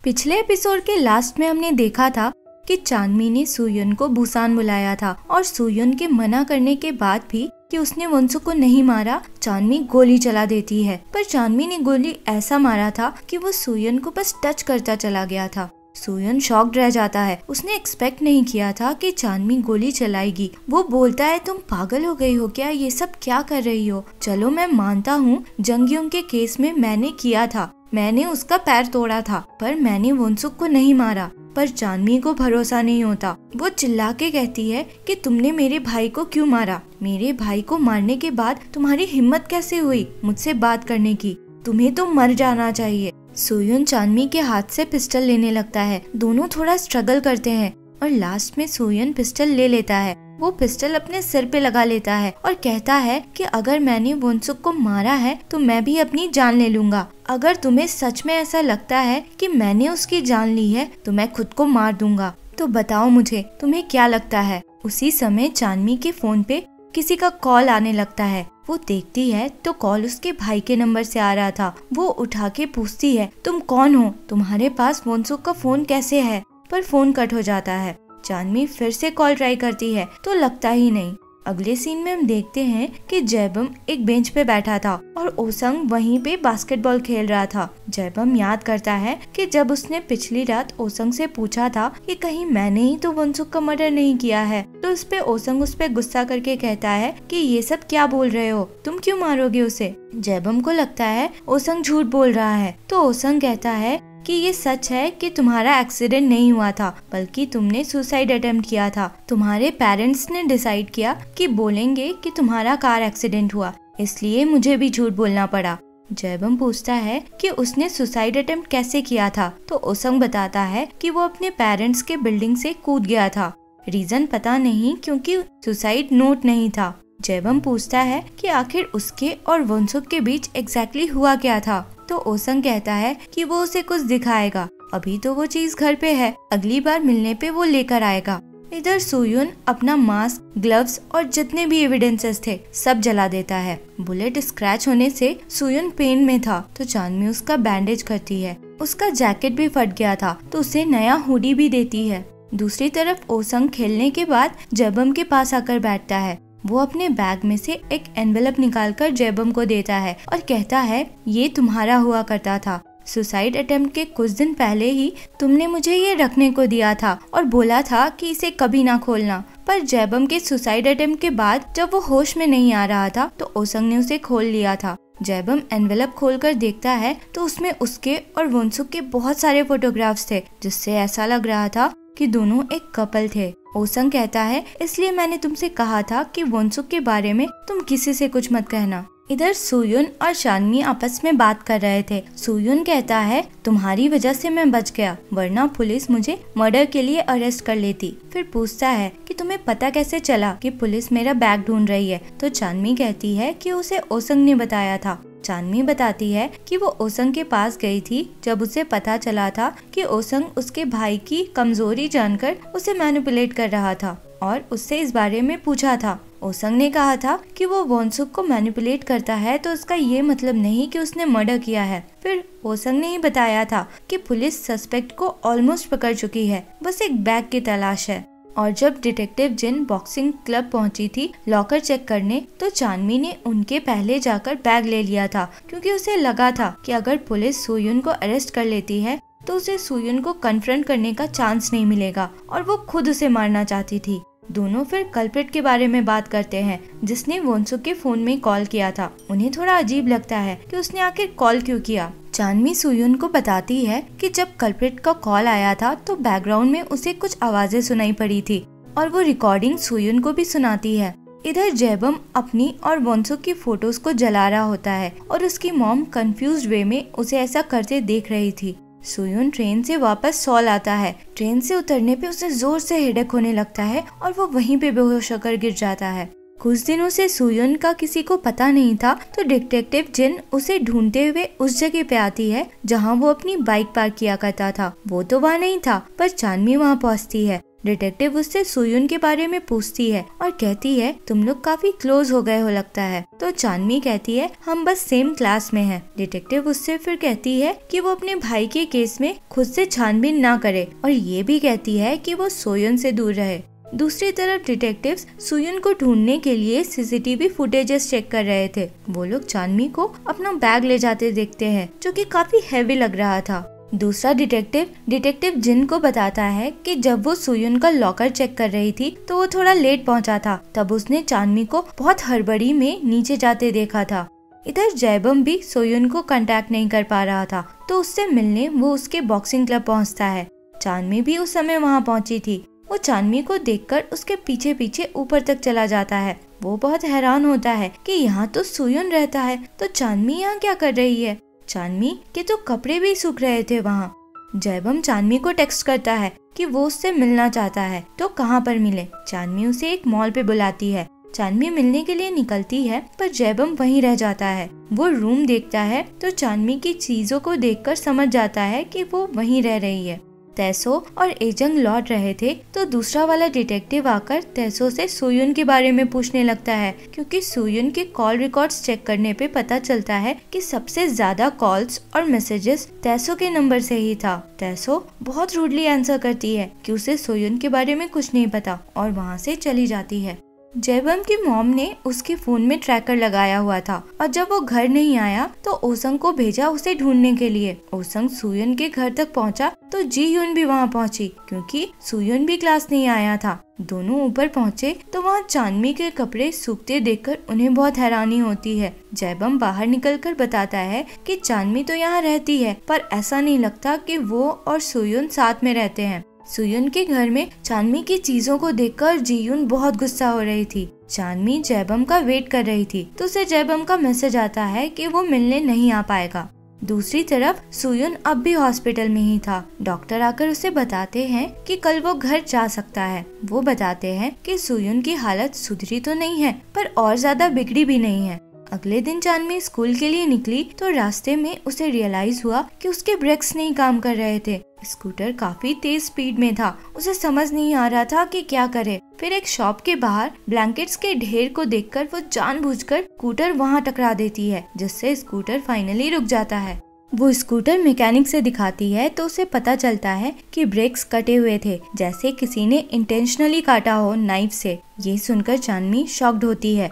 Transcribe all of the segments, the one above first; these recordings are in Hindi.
पिछले एपिसोड के लास्ट में हमने देखा था कि चांदमी ने सुयन को बुसान बुलाया था और सुयन के मना करने के बाद भी कि उसने वंसुक को नहीं मारा, चांदमी गोली चला देती है। पर चांदमी ने गोली ऐसा मारा था कि वो सुयन को बस टच करता चला गया था। सुयन शॉक्ड रह जाता है। उसने एक्सपेक्ट नहीं किया था कि चांदमी गोली चलाएगी। वो बोलता है, तुम पागल हो गई हो क्या? ये सब क्या कर रही हो? चलो मैं मानता हूँ जंगयों के केस में मैंने किया था, मैंने उसका पैर तोड़ा था, पर मैंने वंसुक को नहीं मारा। पर चांदमी को भरोसा नहीं होता। वो चिल्ला के कहती है कि तुमने मेरे भाई को क्यों मारा? मेरे भाई को मारने के बाद तुम्हारी हिम्मत कैसे हुई मुझसे बात करने की? तुम्हें तो मर जाना चाहिए। सुयन चांदमी के हाथ से पिस्टल लेने लगता है। दोनों थोड़ा स्ट्रगल करते हैं और लास्ट में सुयन पिस्टल ले लेता है। वो पिस्टल अपने सिर पे लगा लेता है और कहता है कि अगर मैंने वंसुक को मारा है तो मैं भी अपनी जान ले लूंगा। अगर तुम्हें सच में ऐसा लगता है कि मैंने उसकी जान ली है तो मैं खुद को मार दूंगा। तो बताओ मुझे, तुम्हें क्या लगता है? उसी समय चांदमी के फोन पे किसी का कॉल आने लगता है। वो देखती है तो कॉल उसके भाई के नंबर से आ रहा था। वो उठा के पूछती है, तुम कौन हो? तुम्हारे पास वंसुक का फोन कैसे है? पर फोन कट हो जाता है। चांदमी फिर से कॉल ट्राई करती है तो लगता ही नहीं। अगले सीन में हम देखते हैं कि जयबम एक बेंच पे बैठा था और ओसंग वहीं पे बास्केटबॉल खेल रहा था। जयबम याद करता है कि जब उसने पिछली रात ओसंग से पूछा था कि कहीं मैंने ही तो वंसुक का मर्डर नहीं किया है, तो उस पे ओसंग उस पे गुस्सा करके कहता है कि ये सब क्या बोल रहे हो, तुम क्यों मारोगे उसे? जयबम को लगता है ओसंग झूठ बोल रहा है, तो ओसंग कहता है कि ये सच है कि तुम्हारा एक्सीडेंट नहीं हुआ था, बल्कि तुमने सुसाइड अटेम्प्ट किया था। तुम्हारे पेरेंट्स ने डिसाइड किया कि बोलेंगे कि तुम्हारा कार एक्सीडेंट हुआ, इसलिए मुझे भी झूठ बोलना पड़ा। जयबम पूछता है कि उसने सुसाइड अटेम्प्ट कैसे किया था, तो ओसंग बताता है कि वो अपने पेरेंट्स के बिल्डिंग से कूद गया था। रीजन पता नहीं क्योंकि सुसाइड नोट नहीं था। जयबम पूछता है कि आखिर उसके और वंसुक के बीच एग्जैक्टली हुआ क्या था, तो ओसंग कहता है कि वो उसे कुछ दिखाएगा। अभी तो वो चीज घर पे है, अगली बार मिलने पे वो लेकर आएगा। इधर सुयन अपना मास्क, ग्लव्स और जितने भी एविडेंसेस थे सब जला देता है। बुलेट स्क्रैच होने से सुयन पेन में था, तो चांदमी उसका बैंडेज करती है। उसका जैकेट भी फट गया था तो उसे नया हुडी भी देती है। दूसरी तरफ ओसंग खेलने के बाद जयबम के पास आकर बैठता है। वो अपने बैग में से एक एनवेलप निकालकर जयबम को देता है और कहता है, ये तुम्हारा हुआ करता था। सुसाइड अटेम्प्ट के कुछ दिन पहले ही तुमने मुझे ये रखने को दिया था और बोला था कि इसे कभी ना खोलना। पर जयबम के सुसाइड अटेम्प्ट के बाद जब वो होश में नहीं आ रहा था तो ओसंग ने उसे खोल लिया था। जयबम एनवेलप खोलकर देखता है तो उसमें उसके और वंसुक के बहुत सारे फोटोग्राफ्स थे, जिससे ऐसा लग रहा था कि दोनों एक कपल थे। ओसंग कहता है, इसलिए मैंने तुमसे कहा था कि वंसुक के बारे में तुम किसी से कुछ मत कहना। इधर सुयन और चांदमी आपस में बात कर रहे थे। सुयन कहता है, तुम्हारी वजह से मैं बच गया, वरना पुलिस मुझे मर्डर के लिए अरेस्ट कर लेती। फिर पूछता है कि तुम्हें पता कैसे चला कि पुलिस मेरा बैग ढूंढ रही है, तो चांदमी कहती है कि उसे ओसंग ने बताया था। चांदमी बताती है कि वो ओसंग के पास गई थी जब उसे पता चला था कि ओसंग उसके भाई की कमजोरी जानकर उसे मैनिपुलेट कर रहा था और उससे इस बारे में पूछा था। ओसंग ने कहा था कि वो वंसुक को मैनिपुलेट करता है तो उसका ये मतलब नहीं कि उसने मर्डर किया है। फिर ओसंग ने ही बताया था कि पुलिस सस्पेक्ट को ऑलमोस्ट पकड़ चुकी है, बस एक बैग की तलाश है। और जब डिटेक्टिव जिन बॉक्सिंग क्लब पहुंची थी लॉकर चेक करने, तो चांदमी ने उनके पहले जाकर बैग ले लिया था, क्योंकि उसे लगा था कि अगर पुलिस सुयन को अरेस्ट कर लेती है तो उसे सुयन को कन्फ्रंट करने का चांस नहीं मिलेगा और वो खुद उसे मारना चाहती थी। दोनों फिर कल्प्रिट के बारे में बात करते हैं जिसने वंसुक के फोन में कॉल किया था। उन्हें थोड़ा अजीब लगता है कि उसने आखिर कॉल क्यों किया। चांदमी सुयन को बताती है कि जब कल्प्रिट का कॉल आया था तो बैकग्राउंड में उसे कुछ आवाजें सुनाई पड़ी थी और वो रिकॉर्डिंग सुयन को भी सुनाती है। इधर जयबम अपनी और वंसुक की फोटोज को जला रहा होता है और उसकी मॉम कंफ्यूज्ड वे में उसे ऐसा करते देख रही थी। सुयन ट्रेन से वापस सॉल आता है। ट्रेन से उतरने पे उसे जोर से हेडेक होने लगता है और वो वहीं पे बेहोश होकर गिर जाता है। कुछ दिनों से सुयन का किसी को पता नहीं था, तो डिटेक्टिव जिन उसे ढूंढते हुए उस जगह पे आती है जहां वो अपनी बाइक पार्क किया करता था। वो तो वहाँ नहीं था, पर चांदमी वहाँ पहुँचती है डिटेक्टिव उससे सुयुन के बारे में पूछती है और कहती है तुम लोग काफी क्लोज हो गए हो लगता है। तो चांदनी कहती है हम बस सेम क्लास में हैं। डिटेक्टिव उससे फिर कहती है कि वो अपने भाई के केस में खुद से छानबीन ना करे और ये भी कहती है कि वो सुयुन से दूर रहे। दूसरी तरफ डिटेक्टिव्स सुयुन को ढूंढने के लिए सीसीटीवी फुटेजेस चेक कर रहे थे। वो लोग चांदनी को अपना बैग ले जाते देखते हैं जो कि काफी हैवी लग रहा था। दूसरा डिटेक्टिव जिन को बताता है कि जब वो सुयुन का लॉकर चेक कर रही थी तो वो थोड़ा लेट पहुंचा था, तब उसने चांदनी को बहुत हड़बड़ी में नीचे जाते देखा था। इधर जयबम भी सुयुन को कांटेक्ट नहीं कर पा रहा था, तो उससे मिलने वो उसके बॉक्सिंग क्लब पहुंचता है। चांदनी भी उस समय वहां पहुंची थी। वो चांदनी को देखकर उसके पीछे पीछे ऊपर तक चला जाता है। वो बहुत हैरान होता है कि यहाँ तो सुयुन रहता है, तो चांदनी यहाँ क्या कर रही है। चांदनी के तो कपड़े भी सूख रहे थे वहाँ। जयबम चांदनी को टेक्स्ट करता है कि वो उससे मिलना चाहता है, तो कहाँ पर मिले। चांदनी उसे एक मॉल पे बुलाती है। चांदनी मिलने के लिए निकलती है, पर जयबम वहीं रह जाता है। वो रूम देखता है तो चांदनी की चीजों को देखकर समझ जाता है कि वो वहीं रह रही है। तैसो और एजंग लौट रहे थे तो दूसरा वाला डिटेक्टिव आकर तैसो से सुयुन के बारे में पूछने लगता है, क्योंकि सुयुन के कॉल रिकॉर्ड्स चेक करने पे पता चलता है कि सबसे ज्यादा कॉल्स और मैसेजेस तैसो के नंबर से ही था। तैसो बहुत रूडली आंसर करती है कि उसे सुयुन के बारे में कुछ नहीं पता और वहाँ से चली जाती है। जयबम की मॉम ने उसके फोन में ट्रैकर लगाया हुआ था और जब वो घर नहीं आया तो ओसंग को भेजा उसे ढूंढने के लिए। ओसंग सुयुन के घर तक पहुंचा तो जी ह्यून भी वहां पहुंची, क्योंकि सुयुन भी क्लास नहीं आया था। दोनों ऊपर पहुंचे तो वहां चांदनी के कपड़े सूखते देखकर उन्हें बहुत हैरानी होती है। जयबम बाहर निकलकर बताता है कि चांदनी तो यहाँ रहती है, पर ऐसा नहीं लगता कि वो और सुयुन साथ में रहते हैं। सुयुन के घर में चांदनी की चीजों को देखकर जीयुन बहुत गुस्सा हो रही थी। चांदनी जयबम का वेट कर रही थी तो उसे जयबम का मैसेज आता है कि वो मिलने नहीं आ पाएगा। दूसरी तरफ सुयुन अब भी हॉस्पिटल में ही था। डॉक्टर आकर उसे बताते हैं कि कल वो घर जा सकता है। वो बताते हैं कि सुयुन की हालत सुधरी तो नहीं है, पर और ज्यादा बिगड़ी भी नहीं है। अगले दिन चांदनी स्कूल के लिए निकली तो रास्ते में उसे रियलाइज हुआ कि उसके ब्रेक्स नहीं काम कर रहे थे। स्कूटर काफी तेज स्पीड में था। उसे समझ नहीं आ रहा था कि क्या करे। फिर एक शॉप के बाहर ब्लैंकेट्स के ढेर को देखकर वो जानबूझकर स्कूटर वहां टकरा देती है, जिससे स्कूटर फाइनली रुक जाता है। वो स्कूटर मैकेनिक से दिखाती है तो उसे पता चलता है कि ब्रेक्स कटे हुए थे, जैसे किसी ने इंटेंशनली काटा हो नाइफ से। ये सुनकर चांदनी शॉक्ड होती है।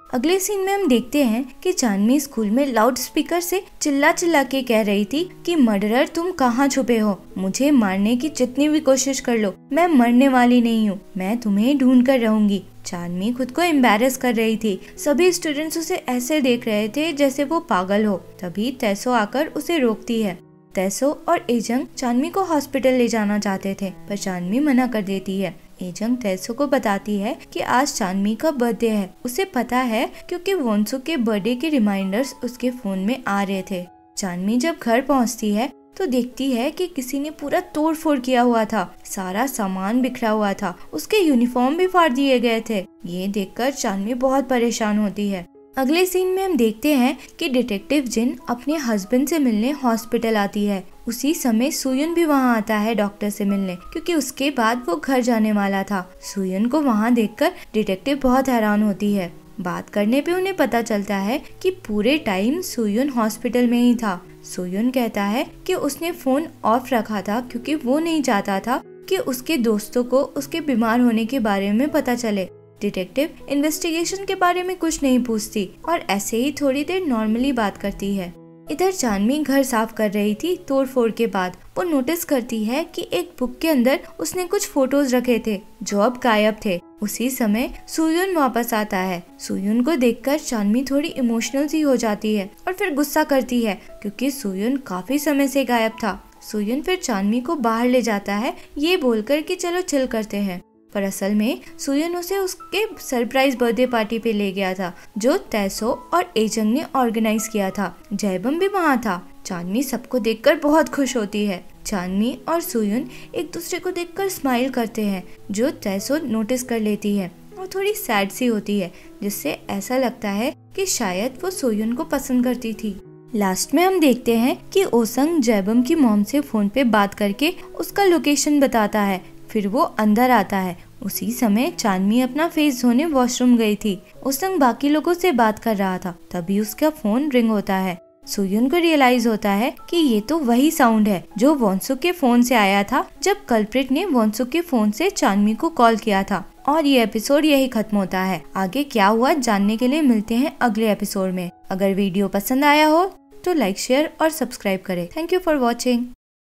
अगले सीन में हम देखते हैं कि चांदनी स्कूल में लाउड स्पीकर से चिल्ला चिल्ला के कह रही थी कि मर्डरर तुम कहाँ छुपे हो, मुझे मारने की जितनी भी कोशिश कर लो, मैं मरने वाली नहीं हूँ, मैं तुम्हें ढूंढ कर रहूंगी। चांदनी खुद को एम्बैरेस कर रही थी। सभी स्टूडेंट्स उसे ऐसे देख रहे थे जैसे वो पागल हो। तभी तैसो आकर उसे रोकती है। तैसो और एजंग चांदनी को हॉस्पिटल ले जाना चाहते थे, पर चांदनी मना कर देती है। एजंग तैसो को बताती है कि आज चांदनी का बर्थडे है। उसे पता है क्योंकि वोंसु के बर्थडे के रिमाइंडर्स उसके फोन में आ रहे थे। चांदनी जब घर पहुंचती है तो देखती है कि किसी ने पूरा तोड़ फोड़ किया हुआ था। सारा सामान बिखरा हुआ था। उसके यूनिफॉर्म भी फाड़ दिए गए थे। ये देखकर चांदनी बहुत परेशान होती है। अगले सीन में हम देखते हैं कि डिटेक्टिव जिन अपने हस्बैंड से मिलने हॉस्पिटल आती है। उसी समय सुयुन भी वहां आता है डॉक्टर से मिलने, क्योंकि उसके बाद वो घर जाने वाला था। सुयुन को वहां देखकर डिटेक्टिव बहुत हैरान होती है। बात करने पे उन्हें पता चलता है कि पूरे टाइम सुयुन हॉस्पिटल में ही था। सुयुन कहता है कि उसने फोन ऑफ रखा था क्योंकि वो नहीं चाहता था कि उसके दोस्तों को उसके बीमार होने के बारे में पता चले। डिटेक्टिव इन्वेस्टिगेशन के बारे में कुछ नहीं पूछती और ऐसे ही थोड़ी देर नॉर्मली बात करती है। इधर चांदनी घर साफ कर रही थी तोड़ फोड़ के बाद। वो नोटिस करती है कि एक बुक के अंदर उसने कुछ फोटोज रखे थे जो अब गायब थे। उसी समय सुयुन वापस आता है। सुयुन को देखकर चांदनी थोड़ी इमोशनल सी हो जाती है और फिर गुस्सा करती है क्योंकि सुयुन काफी समय से गायब था। सुयुन फिर चांदनी को बाहर ले जाता है ये बोलकर कि चलो चिल करते हैं, पर असल में सुयुन उसे उसके सरप्राइज बर्थडे पार्टी पे ले गया था जो तैसो और एजंग ने ऑर्गेनाइज किया था। जयबम भी वहाँ था। चांदनी सबको देखकर बहुत खुश होती है। चांदनी और सुयुन एक दूसरे को देखकर स्माइल करते हैं जो तैसो नोटिस कर लेती है और थोड़ी सैड सी होती है, जिससे ऐसा लगता है कि शायद वो सुयुन को पसंद करती थी। लास्ट में हम देखते हैं कि ओसंग जयबम की मॉम से फोन पे बात करके उसका लोकेशन बताता है। फिर वो अंदर आता है। उसी समय चांदनी अपना फेस धोने वॉशरूम गई थी। उस संग बाकी लोगों से बात कर रहा था। तभी उसका फोन रिंग होता है। सुयुन को रियलाइज होता है कि ये तो वही साउंड है जो वॉन्सुक के फोन से आया था जब कल्प्रिट ने वॉन्सुक के फोन से चांदनी को कॉल किया था। और ये एपिसोड यही खत्म होता है। आगे क्या हुआ जानने के लिए मिलते हैं अगले एपिसोड में। अगर वीडियो पसंद आया हो तो लाइक, शेयर और सब्सक्राइब करें। Thank you for watching.